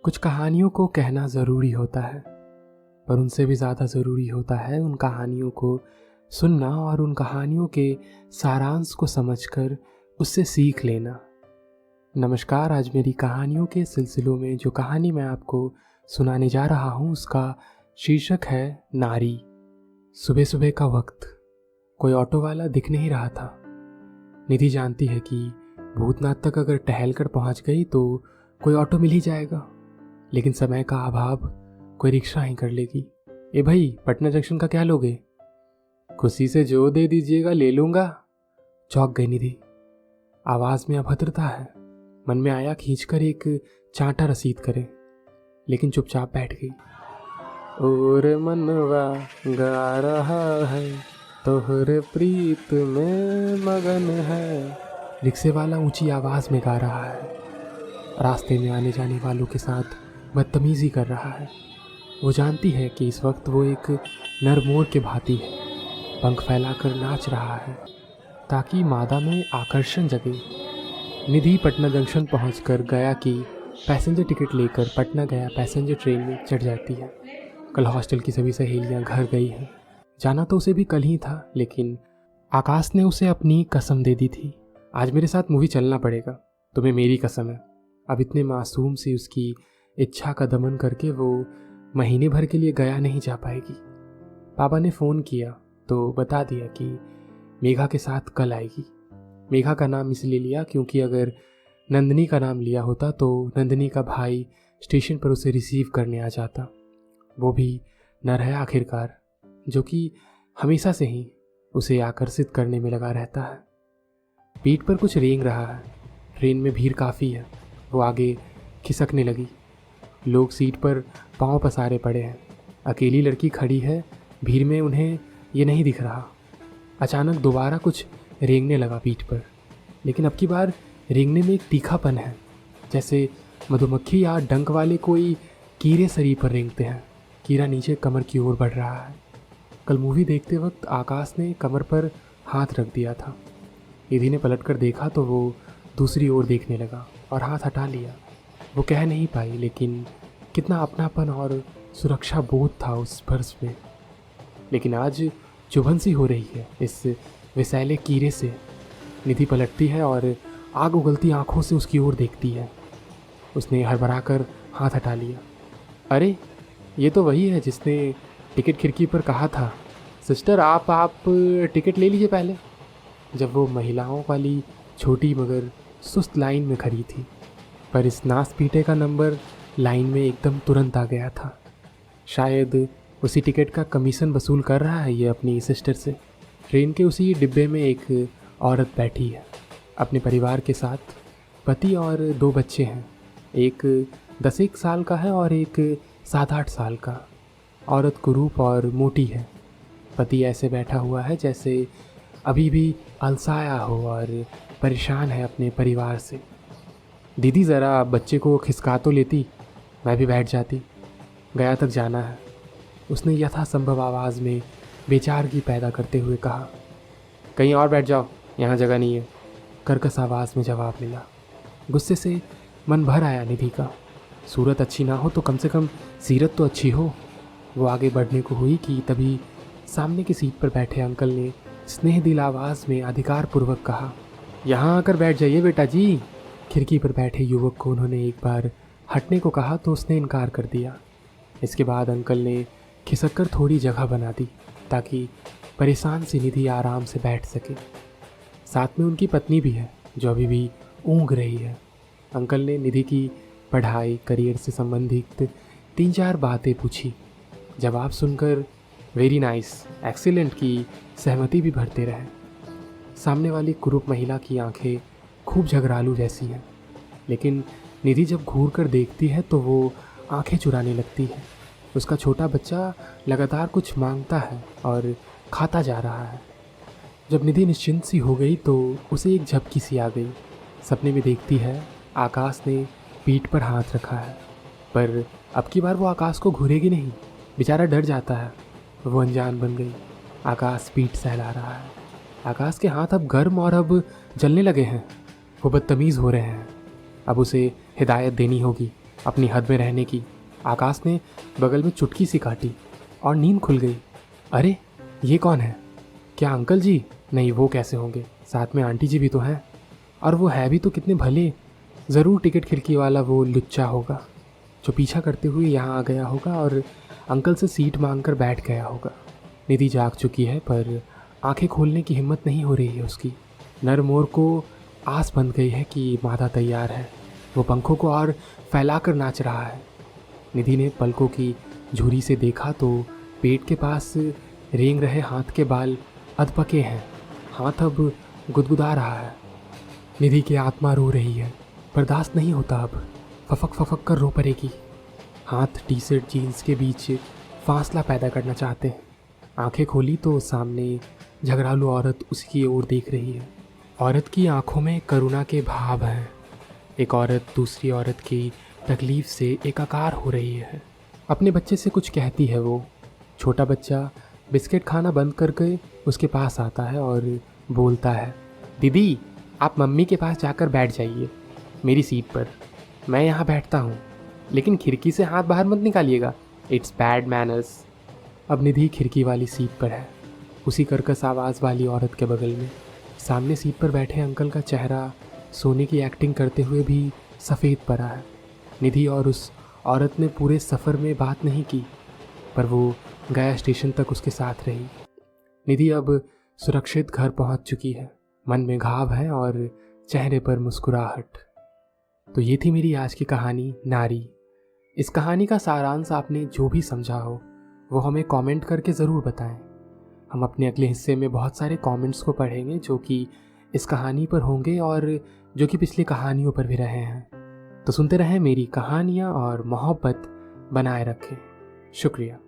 कुछ कहानियों को कहना ज़रूरी होता है, पर उनसे भी ज़्यादा ज़रूरी होता है उन कहानियों को सुनना और उन कहानियों के सारांश को समझकर उससे सीख लेना। नमस्कार, आज मेरी कहानियों के सिलसिलों में जो कहानी मैं आपको सुनाने जा रहा हूँ उसका शीर्षक है नारी। सुबह सुबह का वक्त, कोई ऑटो वाला दिख नहीं रहा था। निधि जानती है कि भूतनाथ तक अगर टहल कर पहुँच गई तो कोई ऑटो मिल ही जाएगा, लेकिन समय का अभाव, कोई रिक्शा ही कर लेगी। ए भाई, पटना जंक्शन का क्या लोगे? खुशी से जो दे दीजिएगा ले लूँगा। चौंक गई निधि। आवाज़ में अभद्रता है। मन में आया खींचकर एक चांटा रसीद करे, लेकिन चुपचाप बैठ गई। और मनवा गा रहा है, तोहरे प्रीत में मगन है। रिक्शे वाला ऊंची आवाज़ में गा रहा है। रास्ते में आने जाने वालों के साथ बदतमीजी कर रहा है। वो जानती है कि इस वक्त वो एक नर मोर के भांति है, पंख फैलाकर नाच रहा है ताकि मादा में आकर्षण जगे। निधि पटना जंक्शन पहुंचकर गया की पैसेंजर टिकट लेकर पटना गया पैसेंजर ट्रेन में चढ़ जाती है। कल हॉस्टल की सभी सहेलियां घर गई हैं। जाना तो उसे भी कल ही था, लेकिन आकाश ने उसे अपनी कसम दे दी थी। आज मेरे साथ मूवी चलना पड़ेगा, तुम्हें मेरी कसम है। अब इतने मासूम सी उसकी इच्छा का दमन करके वो महीने भर के लिए गया नहीं जा पाएगी। पापा ने फ़ोन किया तो बता दिया कि मेघा के साथ कल आएगी। मेघा का नाम इसलिए लिया क्योंकि अगर नंदनी का नाम लिया होता तो नंदनी का भाई स्टेशन पर उसे रिसीव करने आ जाता। वो भी नर है आखिरकार, जो कि हमेशा से ही उसे आकर्षित करने में लगा रहता है। पीठ पर कुछ रेंग रहा है। ट्रेन में भीड़ काफ़ी है। वो आगे खिसकने लगी। लोग सीट पर पांव पसारे पड़े हैं। अकेली लड़की खड़ी है। भीड़ में उन्हें ये नहीं दिख रहा। अचानक दोबारा कुछ रेंगने लगा पीठ पर, लेकिन अब की बार रेंगने में एक तीखापन है, जैसे मधुमक्खी या डंक वाले कोई कीड़े शरीर पर रेंगते हैं। कीड़ा नीचे कमर की ओर बढ़ रहा है। कल मूवी देखते वक्त आकाश ने कमर पर हाथ रख दिया था। निधि ने पलट कर देखा तो वो दूसरी ओर देखने लगा और हाथ हटा लिया। वो कह नहीं पाई, लेकिन कितना अपनापन और सुरक्षा बोध था उस स्पर्श में। लेकिन आज चुभन सी हो रही है इस विषैले कीड़े से। निधि पलटती है और आग उगलती आंखों से उसकी ओर देखती है। उसने हड़बड़ा कर हाथ हटा लिया। अरे, ये तो वही है जिसने टिकट खिड़की पर कहा था, सिस्टर आप टिकट ले लीजिए पहले। जब वो महिलाओं वाली छोटी मगर सुस्त लाइन में खड़ी थी, पर इस नास पीटे का नंबर लाइन में एकदम तुरंत आ गया था। शायद उसी टिकट का कमीशन वसूल कर रहा है ये अपनी सिस्टर से। ट्रेन के उसी डिब्बे में एक औरत बैठी है अपने परिवार के साथ। पति और 2 बच्चे हैं। एक 10-1 साल का है और एक 7-8 साल का। औरत कुरूप और मोटी है। पति ऐसे बैठा हुआ है जैसे अभी भी अलसाया हो और परेशान है अपने परिवार से। दीदी ज़रा बच्चे को खिसका तो लेती, मैं भी बैठ जाती। गया तक जाना है, उसने यथासंभव आवाज़ में बेचारगी पैदा करते हुए कहा। कहीं और बैठ जाओ, यहाँ जगह नहीं है। कर्कश आवाज़ में जवाब मिला। गुस्से से मन भर आया निधि का। सूरत अच्छी ना हो तो कम से कम सीरत तो अच्छी हो। वो आगे बढ़ने को हुई कि तभी सामने की सीट पर बैठे अंकल ने स्नेहदिल आवाज़ में अधिकारपूर्वक कहा, यहाँ आकर बैठ जाइए बेटा जी। खिड़की पर बैठे युवक को उन्होंने एक बार हटने को कहा तो उसने इनकार कर दिया। इसके बाद अंकल ने खिसक कर थोड़ी जगह बना दी ताकि परेशान सी निधि आराम से बैठ सके। साथ में उनकी पत्नी भी है जो अभी भी ऊँघ रही है। अंकल ने निधि की पढ़ाई, करियर से संबंधित 3-4 बातें पूछी। जवाब सुनकर वेरी नाइस, एक्सीलेंट की सहमति भी भरते रहे। सामने वाली कुरूप महिला की आंखें खूब झगड़ालू जैसी हैं, लेकिन निधि जब घूर कर देखती है तो वो आंखें चुराने लगती है। उसका छोटा बच्चा लगातार कुछ मांगता है और खाता जा रहा है। जब निधि निश्चिंत सी हो गई तो उसे एक झपकी सी आ गई। सपने में देखती है आकाश ने पीठ पर हाथ रखा है, पर अब की बार वो आकाश को घूरेगी नहीं। बेचारा डर जाता है। वो अनजान बन गई। आकाश पीठ सहला रहा है। आकाश के हाथ अब गर्म और अब जलने लगे हैं। वो बदतमीज़ हो रहे हैं। अब उसे हिदायत देनी होगी अपनी हद में रहने की। आकाश ने बगल में चुटकी सी काटी और नींद खुल गई। अरे ये कौन है? क्या अंकल जी? नहीं, वो कैसे होंगे, साथ में आंटी जी भी तो हैं। और वो है भी तो कितने भले। ज़रूर टिकट खिड़की वाला वो लुच्चा होगा जो पीछा करते हुए यहाँ आ गया होगा और अंकल से सीट मांगकर बैठ गया होगा। निधि जाग चुकी है पर आंखें खोलने की हिम्मत नहीं हो रही है उसकी। नर मोर को आस बंध गई है कि मादा तैयार है। वो पंखों को और फैलाकर नाच रहा है। निधि ने पलकों की झुर्री से देखा तो पेट के पास रेंग रहे हाथ के बाल अधपके हैं। हाथ अब गुदगुदा रहा है। निधि की आत्मा रो रही है। बर्दाश्त नहीं होता अब, फफक फफक कर रो पड़ेगी। हाथ टी शर्ट जीन्स के बीच फासला पैदा करना चाहते हैं। आंखें खोली तो सामने झगड़ालू औरत उसकी ओर देख रही है। औरत की आंखों में करुणा के भाव हैं। एक औरत दूसरी औरत की तकलीफ से एकाकार हो रही है। अपने बच्चे से कुछ कहती है वो। छोटा बच्चा बिस्किट खाना बंद करके उसके पास आता है और बोलता है, दीदी आप मम्मी के पास जाकर बैठ जाइए मेरी सीट पर। मैं यहाँ बैठता हूँ, लेकिन खिड़की से हाथ बाहर मत निकालिएगा, इट्स बैड मैनर्स। अब निधि खिड़की वाली सीट पर है, उसी कर्कश आवाज़ वाली औरत के बगल में। सामने सीट पर बैठे अंकल का चेहरा सोने की एक्टिंग करते हुए भी सफ़ेद पड़ा है। निधि और उस औरत ने पूरे सफ़र में बात नहीं की, पर वो गया स्टेशन तक उसके साथ रही। निधि अब सुरक्षित घर पहुंच चुकी है। मन में घाव है और चेहरे पर मुस्कुराहट। तो ये थी मेरी आज की कहानी नारी। इस कहानी का सारांश आपने जो भी समझा हो वो हमें कमेंट करके ज़रूर बताएं। हम अपने अगले हिस्से में बहुत सारे कमेंट्स को पढ़ेंगे जो कि इस कहानी पर होंगे और जो कि पिछली कहानियों पर भी रहे हैं। तो सुनते रहें मेरी कहानियाँ और मोहब्बत बनाए रखें। शुक्रिया।